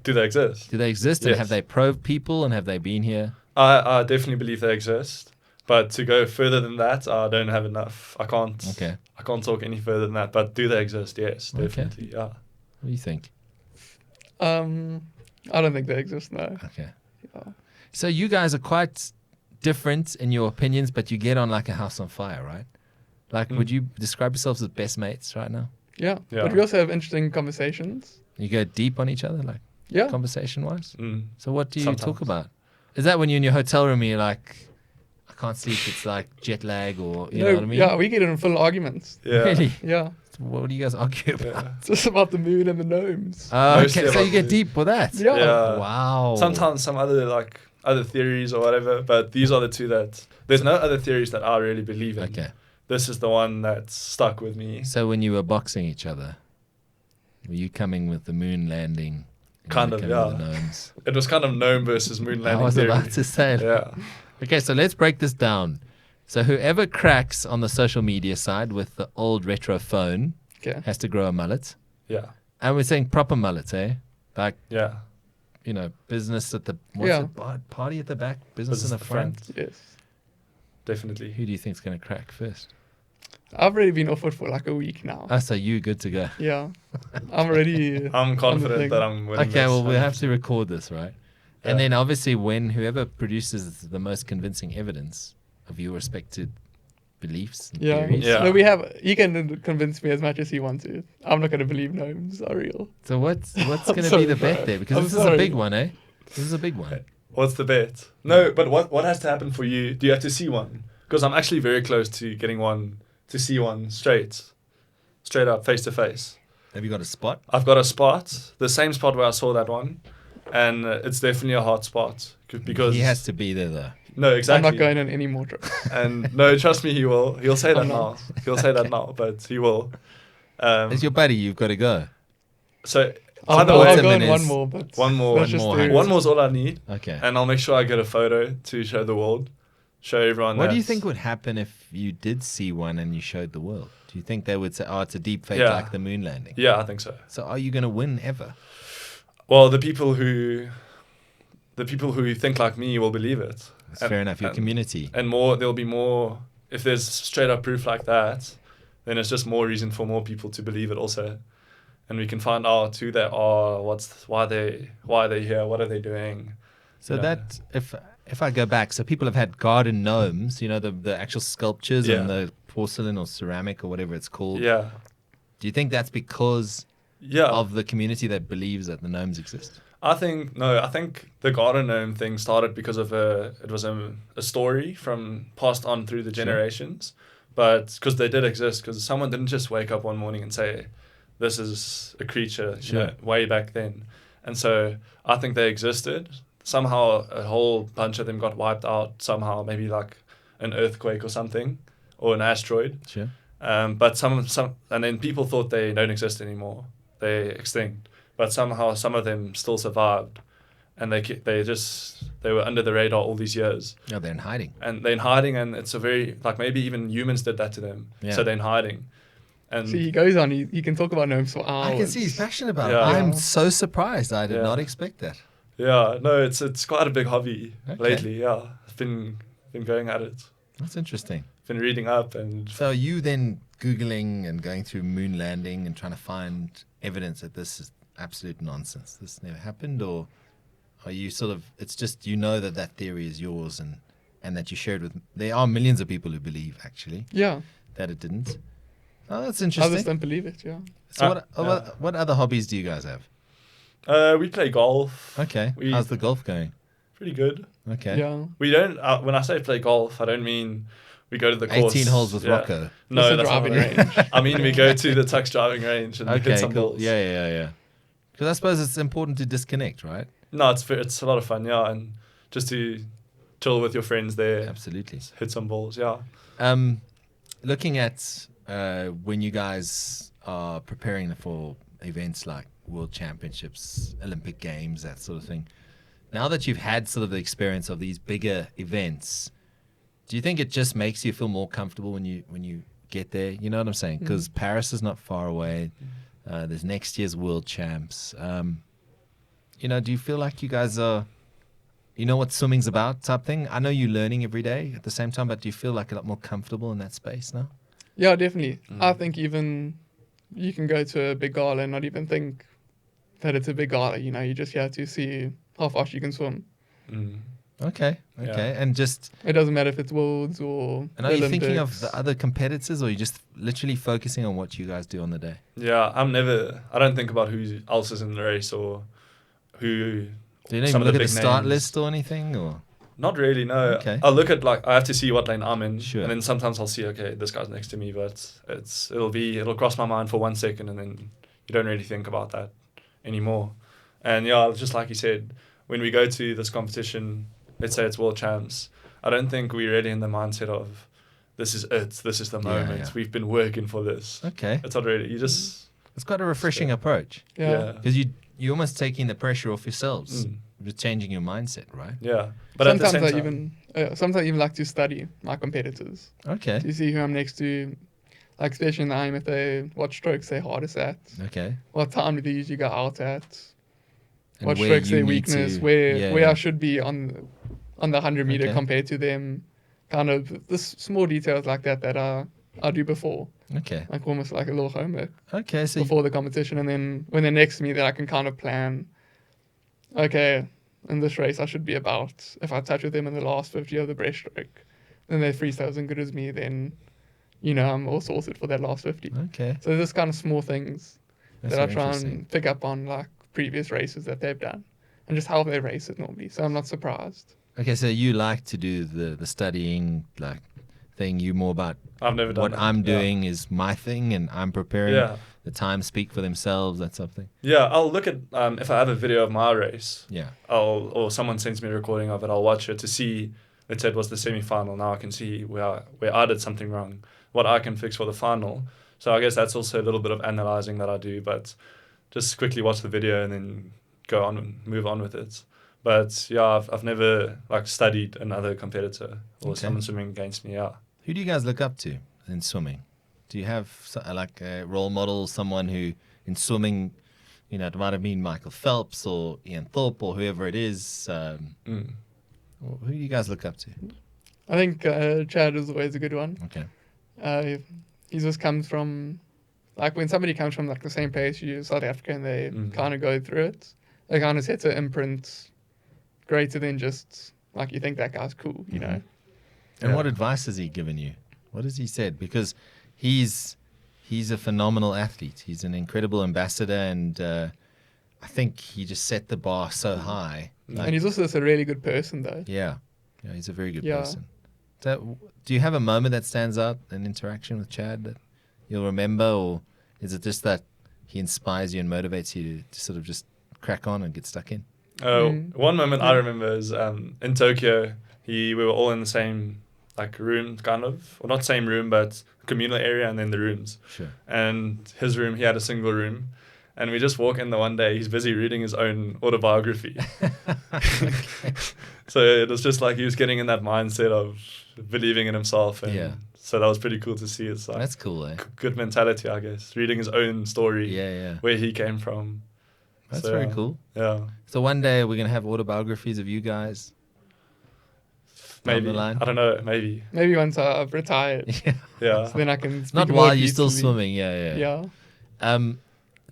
do they exist? Do they exist? And Yes. have they probed people? And have they been here? I definitely believe they exist. But to go further than that, I don't have enough. I can't. Okay. I can't talk any further than that. But do they exist? Yes, Okay. definitely. Yeah. What do you think? I don't think they exist. No. Okay. Yeah. So you guys are quite different in your opinions, but you get on like a house on fire, right? Like, would you describe yourselves as best mates right now? Yeah. Yeah. But we also have interesting conversations. You go deep on each other, like Yeah. conversation-wise? Mm. So what do you Sometimes. talk about? Is that when you're in your hotel room and you're like, I can't sleep, it's like jet lag or, you know what I mean? Yeah, we get in full arguments. Yeah. Really? Yeah. What do you guys argue about? Yeah. It's just about the moon and the gnomes. Oh, Mostly okay, so about you get the- deep with that? Yeah. Yeah. Wow. Sometimes some other theories or whatever, but these are the two that there's no other theories that I really believe in. Okay. This is the one that's stuck with me. So when you were boxing each other, were you coming with the moon landing? and Kind you of, coming with yeah. The gnomes? It was kind of gnome versus moon I landing was theory. about to say. Yeah. Okay, so let's break this down. So whoever cracks on the social media side with the old retro phone Okay. has to grow a mullet. Yeah. And we're saying proper mullets, eh? Like, Yeah. you know, business at the what's Yeah. it? Party at the back, business in the front. Yes. Definitely. Who do you think's going to crack first? I've already been off it for like a week now. Oh, so you good to go. Yeah. I'm already. I'm confident thing. that I'm winning. Okay, this. well, we'll have to record this, right? And Yeah. then obviously when whoever produces the most convincing evidence of your respected beliefs and Yeah. theories. Yeah. No, he can convince me as much as he wants to. I'm not going to believe gnomes are real. So what's going to be sorry, the bet bro. there? Because I'm this is a sorry. big one, eh? This is a big one. What's the bet? No, but what has to happen for you? Do you have to see one? Because I'm actually very close to getting one, to see one straight up, face to face. Have you got a spot? I've got a spot, the same spot where I saw that one, and it's definitely a hot spot because He has to be there, though. No, exactly. I'm not going on any more trips. And no, trust me, he will. He'll say that I'm now. not. He'll say that now, but he will. It's your buddy. You've got to go. So I'll by the go way, on is- one more, but one more, let's one just more, do Hans. it. one more is all I need, Okay. and I'll make sure I get a photo to show the world, show everyone. What do you that- think would happen if you did see one and you showed the world? Do you think they would say, oh, it's a deep fake Yeah. like the moon landing? Yeah, I think so. So are you going to win ever? Well, the people who think like me will believe it. That's And- fair enough. Your and- community. And more, there'll be more. If there's straight up proof like that, then it's just more reason for more people to believe it also, and we can find out who they are, why are they here, what are they doing. So Yeah. that if I go back, so people have had garden gnomes, you know, the actual sculptures and Yeah. the porcelain or ceramic or whatever it's called. Yeah, Do you think that's because yeah. of the community that believes that the gnomes exist? I think the garden gnome thing started because of it was a story from passed on through the Sure. generations. but because they did exist, because someone didn't just wake up one morning and say, this is a creature, Sure. way back then. And so I think they existed. Somehow a whole bunch of them got wiped out somehow, maybe like an earthquake or something, or an asteroid. Sure. But some, and then people thought they don't exist anymore. They're extinct. But somehow some of them still survived, and they were under the radar all these years. No, they're in hiding. And they're in hiding, and it's a very, like, maybe even humans did that to them. Yeah. So they're in hiding. And See, he goes on. He can talk about gnomes for hours. I can see he's passionate about it. Yeah. I'm so surprised. I did Yeah. not expect that. yeah, no, it's quite a big hobby Okay. lately. Yeah, I've been going at it. That's interesting. Been reading up and So are you then Googling and going through moon landing and trying to find evidence that this is absolute nonsense, this never happened? Or are you sort of, it's just you know that theory is yours and that you shared with, there are millions of people who believe actually Yeah, that it didn't. Oh, that's others interesting. don't believe it. Yeah. So yeah. what other hobbies do you guys have? we play golf. Okay. We- How's the golf going? Pretty good. Okay. Yeah. We don't. When I say play golf, I don't mean we go to the course. 18 holes with Yeah. Rocco. No, It's a that's not driving what I mean. range. I mean, we go to the Tux driving range and Okay, hit some cool. balls. Yeah. Because I suppose it's important to disconnect, right? No, it's a lot of fun, yeah, and just to chill with your friends there, Absolutely. hit some balls, yeah. Looking at when you guys are preparing for events like World Championships, Olympic Games, that sort of thing, now that you've had sort of the experience of these bigger events, do you think it just makes you feel more comfortable when you get there? You know what I'm saying? Because Paris is not far away. There's next year's World Champs. Do you feel like you guys are, you know what swimming's about type thing? I know you're learning every day at the same time, but do you feel like a lot more comfortable in that space now? Yeah, definitely. I think even you can go to a big gala and not even think that it's a big gala. You just have to see how fast you can swim. Mm. Okay. Yeah. And just, It doesn't matter if it's worlds or and are you thinking of Olympics. the other competitors, or are you just literally focusing on what you guys do on the day? Yeah, I don't think about who else is in the race or who. Do you not some even of look the at the big start names. list or anything? Or Not really, no. Okay. I'll look at, I have to see what lane I'm in, Sure. and then sometimes I'll see, okay, this guy's next to me, but it'll cross my mind for 1 second, and then you don't really think about that anymore. And yeah, just like you said, when we go to this competition, let's say it's World Champs, I don't think we're really in the mindset of this is the moment. yeah. We've been working for this. okay, It's not really. You just it's quite a refreshing approach Yeah. because you're almost taking the pressure off yourselves, Mm. just changing your mindset, right? Yeah. But at the Sometimes same I time, sometimes I even like to study my competitors Okay, to see who I'm next to, like especially in the aim, if what strokes they're hardest at, okay. what time do they usually go out at, And what where strokes you their need weakness, to- where yeah. I should be on the 100-meter Okay. compared to them, kind of the small details like that I do before, Okay, like almost like a little homework okay. So before the competition, and then when they're next to me, then I can kind of plan. Okay, in this race I should be about, if I touch with them in the last 50 of the breaststroke, then their freestyle isn't good as me, then I'm all sorted for that last 50. okay, So there's kind of small things that's that I very try interesting. and pick up on, like previous races that they've done, and just how they race it normally. So I'm not surprised. Okay, so you like to do the studying like thing. You more about I've never done what that. I'm Yeah. doing is my thing, and I'm preparing. Yeah. The times speak for themselves. That sort of thing. Yeah, I'll look at if I have a video of my race, Yeah. or someone sends me a recording of it, I'll watch it to see. Let's say it was the semi-final. Now I can see where I did something wrong, what I can fix for the final. So I guess that's also a little bit of analyzing that I do, but just quickly watch the video and then go on and move on with it. But yeah, I've never studied another competitor or Okay. someone swimming against me. Yeah. Who do you guys look up to in swimming? Do you have like a role model, someone who in swimming, it might have been Michael Phelps or Ian Thorpe or whoever it is. Mm. Who do you guys look up to? I think Chad is always a good one. Okay. He just comes from, like when somebody comes from like the same place you, South Africa, and they kind of go through it, they kind of set an imprint greater than just like you think that guy's cool, you know. And Yeah. what advice has he given you? What has he said? Because he's a phenomenal athlete. He's an incredible ambassador, and I think he just set the bar so high. Like, And he's also just a really good person, though. yeah, he's a very good Yeah. person. So, do you have a moment that stands out, an interaction with Chad that you'll remember, or is it just that he inspires you and motivates you to sort of just crack on and get stuck in? One moment I remember is in Tokyo. We were all in the same like room, kind of, well, not same room, but communal area, and then the rooms. Sure. And his room, he had a single room, and we just walk in the one day. He's busy reading his own autobiography. So it was just like he was getting in that mindset of believing in himself, and so that was pretty cool to see. It's like That's cool, eh? Good mentality, I guess. Reading his own story, where he came from. That's very cool. Yeah. So one day we're gonna have autobiographies of you guys. Maybe. The line. I don't know. Maybe. Maybe once I've retired. Yeah. So then I can speak Not more while you're still easily. swimming. Yeah.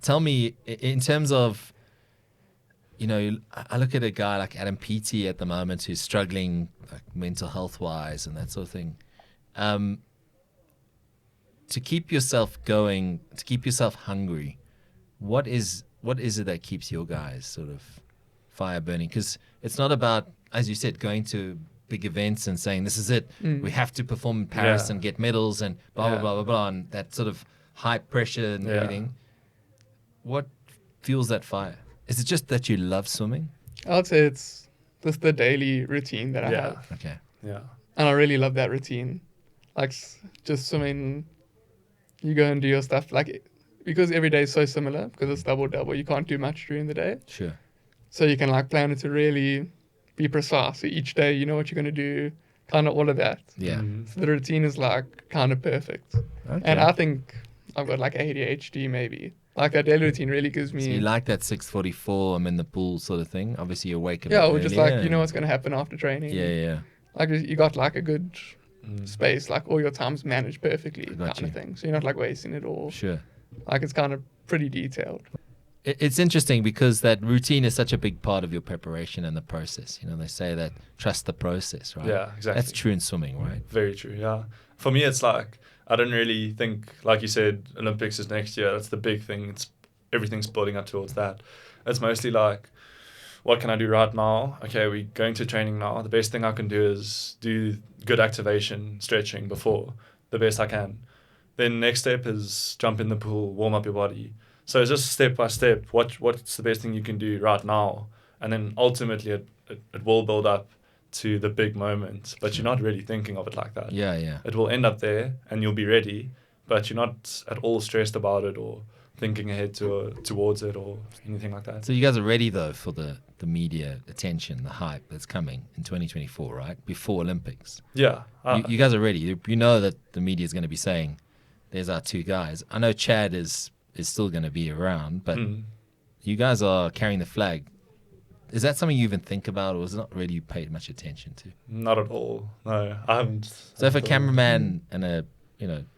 Tell me, in terms of, I look at a guy like Adam Peaty at the moment who's struggling like mental health wise and that sort of thing. To keep yourself going, to keep yourself hungry, what is it that keeps your guys sort of fire burning? Because it's not about, as you said, going to big events and saying this is it, we have to perform in Paris and get medals and blah blah blah blah blah, and that sort of high pressure and everything. What fuels that fire? Is it just that you love swimming? I would say it's just the daily routine that I have. Okay. Yeah. And I really love that routine. Like just swimming, you go and do your stuff. Like, because every day is so similar, because it's double, you can't do much during the day. Sure. So you can like plan it to really be precise. So each day you know what you're going to do, kind of all of that. Yeah. So the routine is like kind of perfect. Okay. And I think I've got like ADHD maybe. Like that daily routine really gives me... So you like that 6:44, I'm in the pool sort of thing? Obviously you're waking Yeah, up or just earlier like, you know what's going to happen after training. Yeah. Like you got like a good space, like all your time's managed perfectly kind of thing. So you're not like wasting it all. Sure. Like it's kind of pretty detailed. It's interesting because that routine is such a big part of your preparation and the process. They say that trust the process, right? Yeah, exactly. That's true in swimming, right? Very true, yeah. For me, it's like, I don't really think, like you said, Olympics is next year. That's the big thing. Everything's building up towards that. It's mostly like, what can I do right now? Okay, we're going to training now. The best thing I can do is do good activation, stretching before, the best I can. Then next step is jump in the pool, warm up your body. So it's just step by step, what's the best thing you can do right now? And then ultimately it will build up to the big moment, but you're not really thinking of it like that. Yeah. It will end up there and you'll be ready, but you're not at all stressed about it or thinking ahead towards it or anything like that. So you guys are ready, though, for the media attention, the hype that's coming in 2024, right? Before Olympics. Yeah. You guys are ready. You know that the media is going to be saying, there's our two guys. I know Chad is still going to be around, but you guys are carrying the flag. Is that something you even think about, or is it not really you paid much attention to? Not at all. No, I haven't. So if a cameraman and a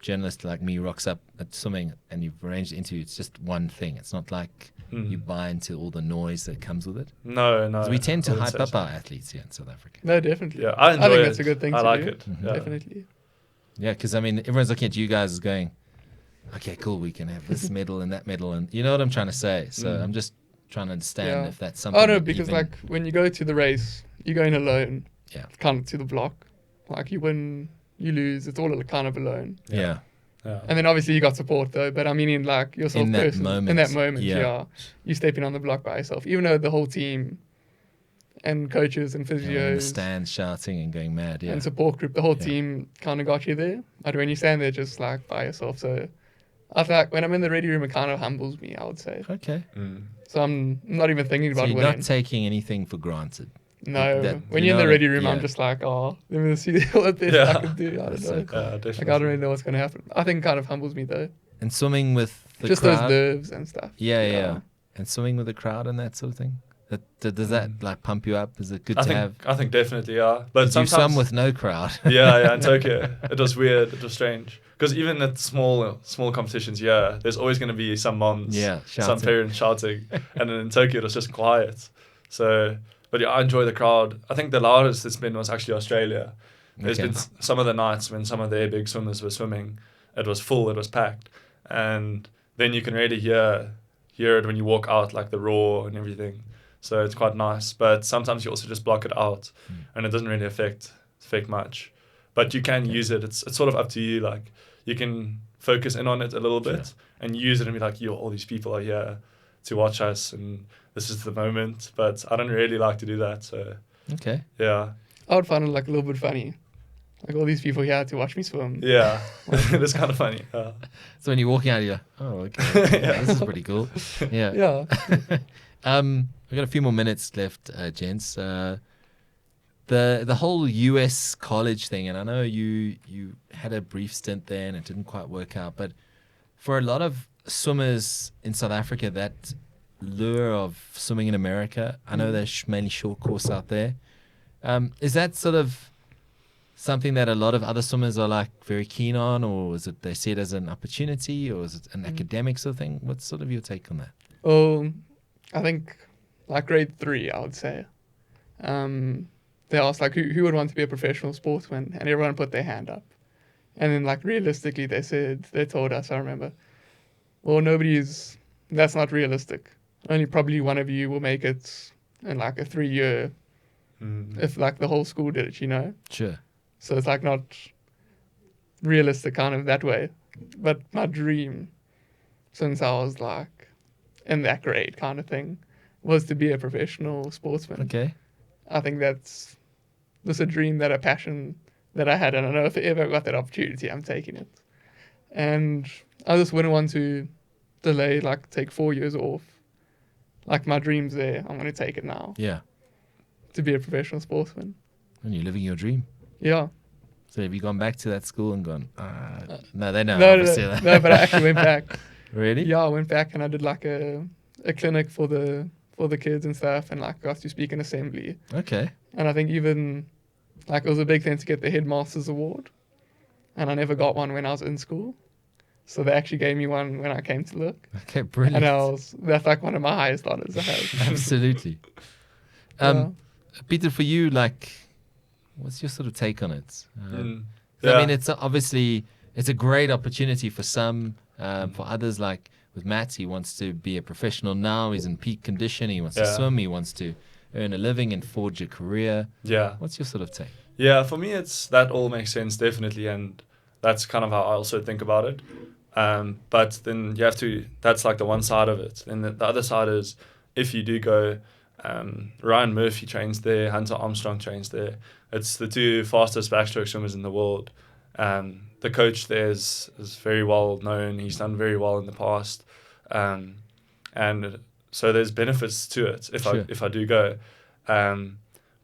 journalist like me rocks up at swimming and you've arranged the interview, it's just one thing. It's not like you buy into all the noise that comes with it. No. 'Cause we tend to I wouldn't hype say up so. our athletes here in South Africa. No, definitely. Yeah, I enjoy think it. that's a good thing I to like do. it. Yeah. Definitely. Yeah, because everyone's looking at you guys as going, okay, cool, we can have this medal and that medal, and you know what I'm trying to say. So I'm just trying to understand if that's something. Oh no, that because even- like when you go to the race, you go in alone. Yeah. Kind of to the block. Like you win, you lose. It's all kind of alone. Yeah. And then obviously you got support though. But I mean, in like yourself In that personally, moment, in that moment, yeah. you stepping on the block by yourself. Even though the whole team and coaches and in the physios stands shouting and going mad. Yeah. and support group, the whole Yeah. team kind of got you there. But when you stand there just like by yourself, so I feel like when I'm in the ready room, it kind of humbles me, I would say. Okay. So I'm not even thinking So about you're winning. not taking anything for granted. No, that- when you you're in know the ready that- room, yeah. I'm just like, oh, let me see what best I can do. I don't That's know. so cool. Definitely. Like I don't really know what's gonna happen. I think it kind of humbles me though. And swimming with the Just crowd. those nerves and stuff. Yeah. And swimming with the crowd and that sort of thing. Does that like pump you up? Is it good to have? I think definitely, yeah. But You sometimes swam with no crowd. yeah, in Tokyo, it was weird. It was strange because even at small competitions, there's always going to be some moms, some shouting. parents shouting, and then in Tokyo it was just quiet. So, but yeah, I enjoy the crowd. I think the loudest it's been was actually Australia. There's Okay. been some of the nights when some of their big swimmers were swimming, it was full, it was packed, and then you can really hear it when you walk out, like the roar and everything. So it's quite nice, but sometimes you also just block it out, and it doesn't really affect much. but you can use it. It's sort of up to you. Like you can focus in on it a little bit and use it and be like, yo, all these people are here to watch us and this is the moment. But I don't really like to do that. So Okay. yeah. I would find it like a little bit funny. Like all these people here to watch me swim. Yeah. It's kind of funny. So when you're walking out, you're like, oh, okay, this is pretty cool. Yeah. Yeah. We've got a few more minutes left, gents. The whole US college thing, and I know you had a brief stint there and it didn't quite work out, but for a lot of swimmers in South Africa, that lure of swimming in America, I know there's mainly short course out there. Is that sort of something that a lot of other swimmers are like very keen on, or is it they see it as an opportunity, or is it an academic sort of thing? What's sort of your take on that? Oh, I think like grade 3, I would say. They asked like who would want to be a professional sportsman, and everyone put their hand up. And then like realistically, they told us, I remember, well, that's not realistic. Only probably one of you will make it in like a 3-year, if like the whole school did it, you know? Sure. So it's like not realistic kind of that way. But my dream, since I was like in that grade kind of thing, was to be a professional sportsman. Okay. I think that's a dream, a passion that I had. And I know if I ever got that opportunity, I'm taking it. And I just wouldn't want to take 4 years off. Like my dream's there. I'm going to take it now. Yeah. To be a professional sportsman. And you're living your dream. Yeah. So have you gone back to that school and gone, no, they know. No, but I actually went back. Really? Yeah, I went back and I did like a clinic for the kids and stuff, and like got to speak in assembly. Okay. And I think even like it was a big thing to get the headmaster's award, and I never got one when I was in school. So they actually gave me one when I came to look. Okay, brilliant. And that's like one of my highest honors I have. Absolutely. Peter, for you, like, what's your sort of take on it? I mean, it's obviously it's a great opportunity for some. For others, like with Matt, he wants to be a professional now. He's in peak condition. He wants to swim. He wants to earn a living and forge a career. Yeah. What's your sort of take? Yeah, for me, that all makes sense, definitely. And that's kind of how I also think about it. But then that's like the one side of it. And the other side is if you do go, Ryan Murphy trains there, Hunter Armstrong trains there. It's the 2 fastest backstroke swimmers in the world. The coach there is very well known. He's done very well in the past. And so there's benefits to it if I do go.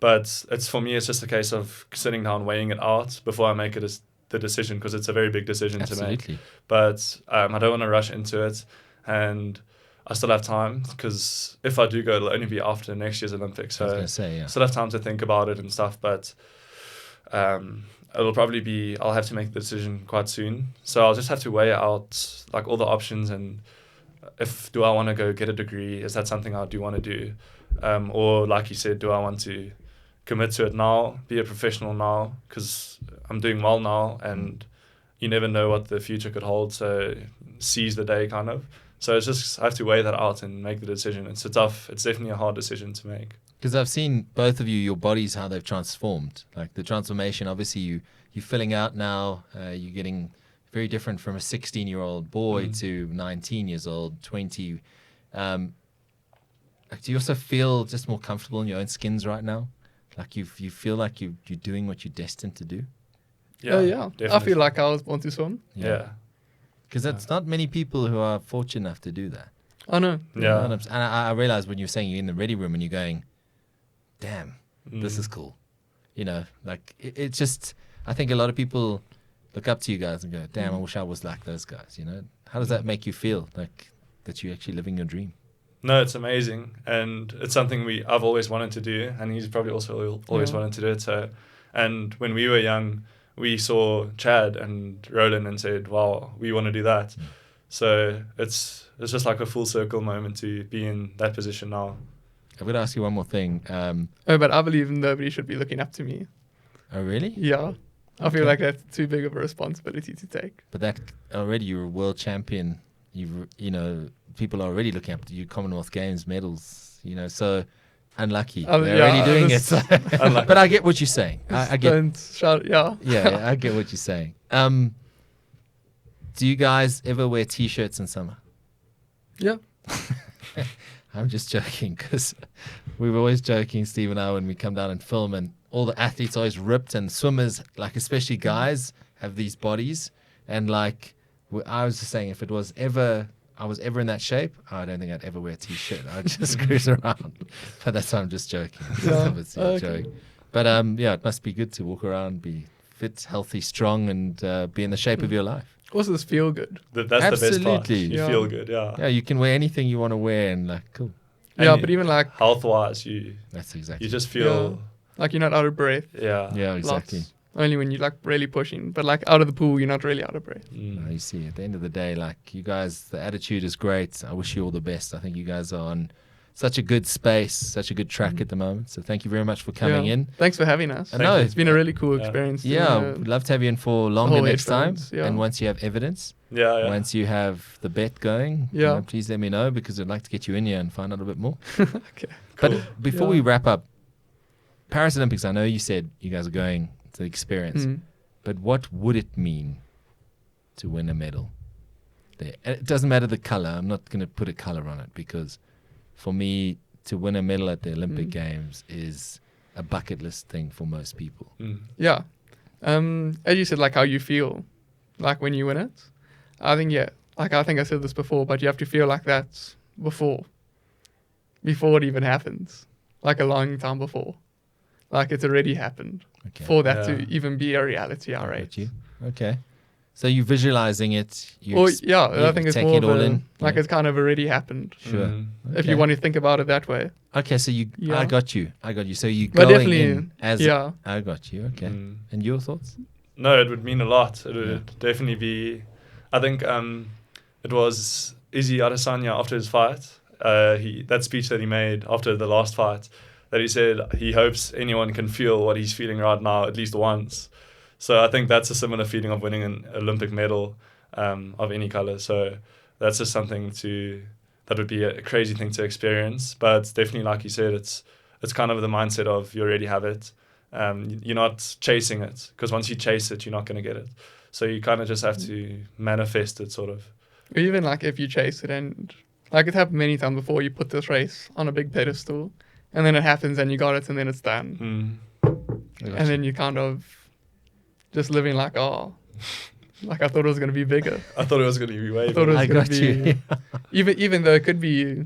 But for me, it's just a case of sitting down, weighing it out before I make the decision, because it's a very big decision to make. But I don't want to rush into it, and I still have time, because if I do go, it'll only be after next year's Olympics. So I still have time to think about it and stuff, but it'll probably be, I'll have to make the decision quite soon. So I'll just have to weigh out like all the options, and do I want to go get a degree? Is that something I do want to do? Or like you said, do I want to commit to it now, be a professional now, because I'm doing well now, and you never know what the future could hold, so seize the day kind of. So it's just, I have to weigh that out and make the decision. It's definitely a hard decision to make. Because I've seen both of you, your bodies, how they've transformed. Like the transformation, obviously you're filling out now, you're getting very different from a 16-year-old boy to 19 years old, 20. Do you also feel just more comfortable in your own skins right now? Like you feel like you're doing what you're destined to do? Yeah, Definitely. I feel like I was born to swim. Yeah. Because that's not many people who are fortunate enough to do that. I know. Yeah. And I realize when you're saying you're in the ready room and you're going, damn, this is cool. You know, like it's just, I think a lot of people look up to you guys and go, damn, I wish I was like those guys, you know? How does that make you feel, like that you're actually living your dream? No, it's amazing, and it's something I've always wanted to do, and he's probably also always wanted to do it. So, and when we were young, we saw Chad and Roland and said, "Wow, we want to do that." So it's just like a full circle moment to be in that position now. I've got to ask you one more thing. But I believe nobody should be looking up to me. Oh, really? Yeah, I feel like that's too big of a responsibility to take. But that already, you're a world champion. You know, people are already looking up to you. Commonwealth Games medals. You know, so unlucky. Oh, They're yeah, already doing it. just- So. But I get what you're saying. I get. Don't shout. Yeah. Yeah, I get what you're saying. Do you guys ever wear t-shirts in summer? Yeah. I'm just joking because we were always joking, Steve and I, when we come down and film, and all the athletes are always ripped, and swimmers, like especially guys, have these bodies. And like I was just saying, if I was ever in that shape, I don't think I'd ever wear a t-shirt. I'd just cruise around. But that's why I'm just joking. Yeah, Obviously a joke. But yeah, it must be good to walk around, be fit, healthy, strong, and be in the shape of your life. Also, this feel good. That's the best part. Absolutely. You Yeah. feel good, yeah. Yeah, you can wear anything you want to wear, and like, cool. And Yeah, you- but even like Health-wise, you That's exactly. just feel, like you're not out of breath. yeah. Yeah, exactly. Lots. Only when you're like really pushing, but like out of the pool, you're not really out of breath. No, you see, at the end of the day, like you guys, the attitude is great. I wish you all the best. I think you guys are on such a good space, such a good track at the moment. So thank you very much for coming Yeah. in. Thanks for having us. I know It's been a really cool Yeah. experience. Yeah, doing, we'd love to have you in for longer whole next time. headphones, yeah. And once you have evidence, Yeah, yeah. once you have the bet going, Yeah. please let me know because I'd like to get you in here and find out a bit more. Okay. But Cool. before Yeah. we wrap up, Paris Olympics, I know you said you guys are going to experience, Mm. but what would it mean to win a medal there? And it doesn't matter the color. I'm not going to put a color on it because for me, to win a medal at the Olympic Games is a bucket list thing for most people. Yeah. As you said, like how you feel, like when you win it. I think, yeah, like I think I said this before, but you have to feel like that before it even happens, like a long time before. Like it's already happened Okay. for that Yeah. to even be a reality, all I right? got you. Okay. So you're visualizing it. Or yeah, I think it's taking more it of all a, in. like Yeah. it's kind of already happened. Sure. If you Okay. want to think about it that way. Okay, so I Yeah. got you. So you But going definitely, in as yeah. I got you. Okay. And your thoughts? No, it would mean a lot. It would Yeah. definitely be. I think it was Izzy Adesanya after his fight. That speech that he made after the last fight, that he said he hopes anyone can feel what he's feeling right now at least once. So I think that's a similar feeling of winning an Olympic medal of any color. So that's just something that would be a crazy thing to experience. But it's definitely, like you said, it's kind of the mindset of you already have it. You're not chasing it, because once you chase it, you're not going to get it. So you kind of just have to manifest it, sort of. Or even like if you chase it, and like it happened many times before, you put this race on a big pedestal and then it happens and you got it and then it's done. And then you kind of just living like, oh, like I thought it was going to be bigger. I thought it was going to be way I thought it bigger. was I going got to you. be, even though it could be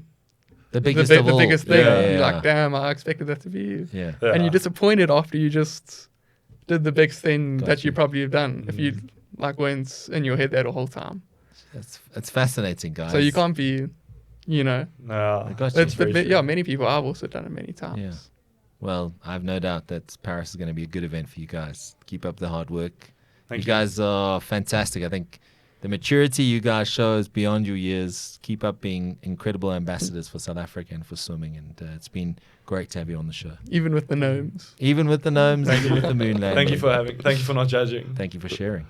The biggest the of all. biggest thing. Yeah, You're like, damn, I expected that to be you. Yeah. Yeah. And you're disappointed after you just did the big thing Got that you. you probably have done if you like weren't in your head there the whole time. It's fascinating, guys. So you can't be, you know. Yeah. I got you. It's very the, true. yeah, many people have also done it many times. Yeah. Well, I have no doubt that Paris is going to be a good event for you guys. Keep up the hard work. Thank You guys are fantastic. I think the maturity you guys show is beyond your years. Keep up being incredible ambassadors for South Africa and for swimming. And it's been great to have you on the show. Even with the gnomes. Even with the gnomes, even with the moon landing. Thank you for not judging. Thank you for sharing.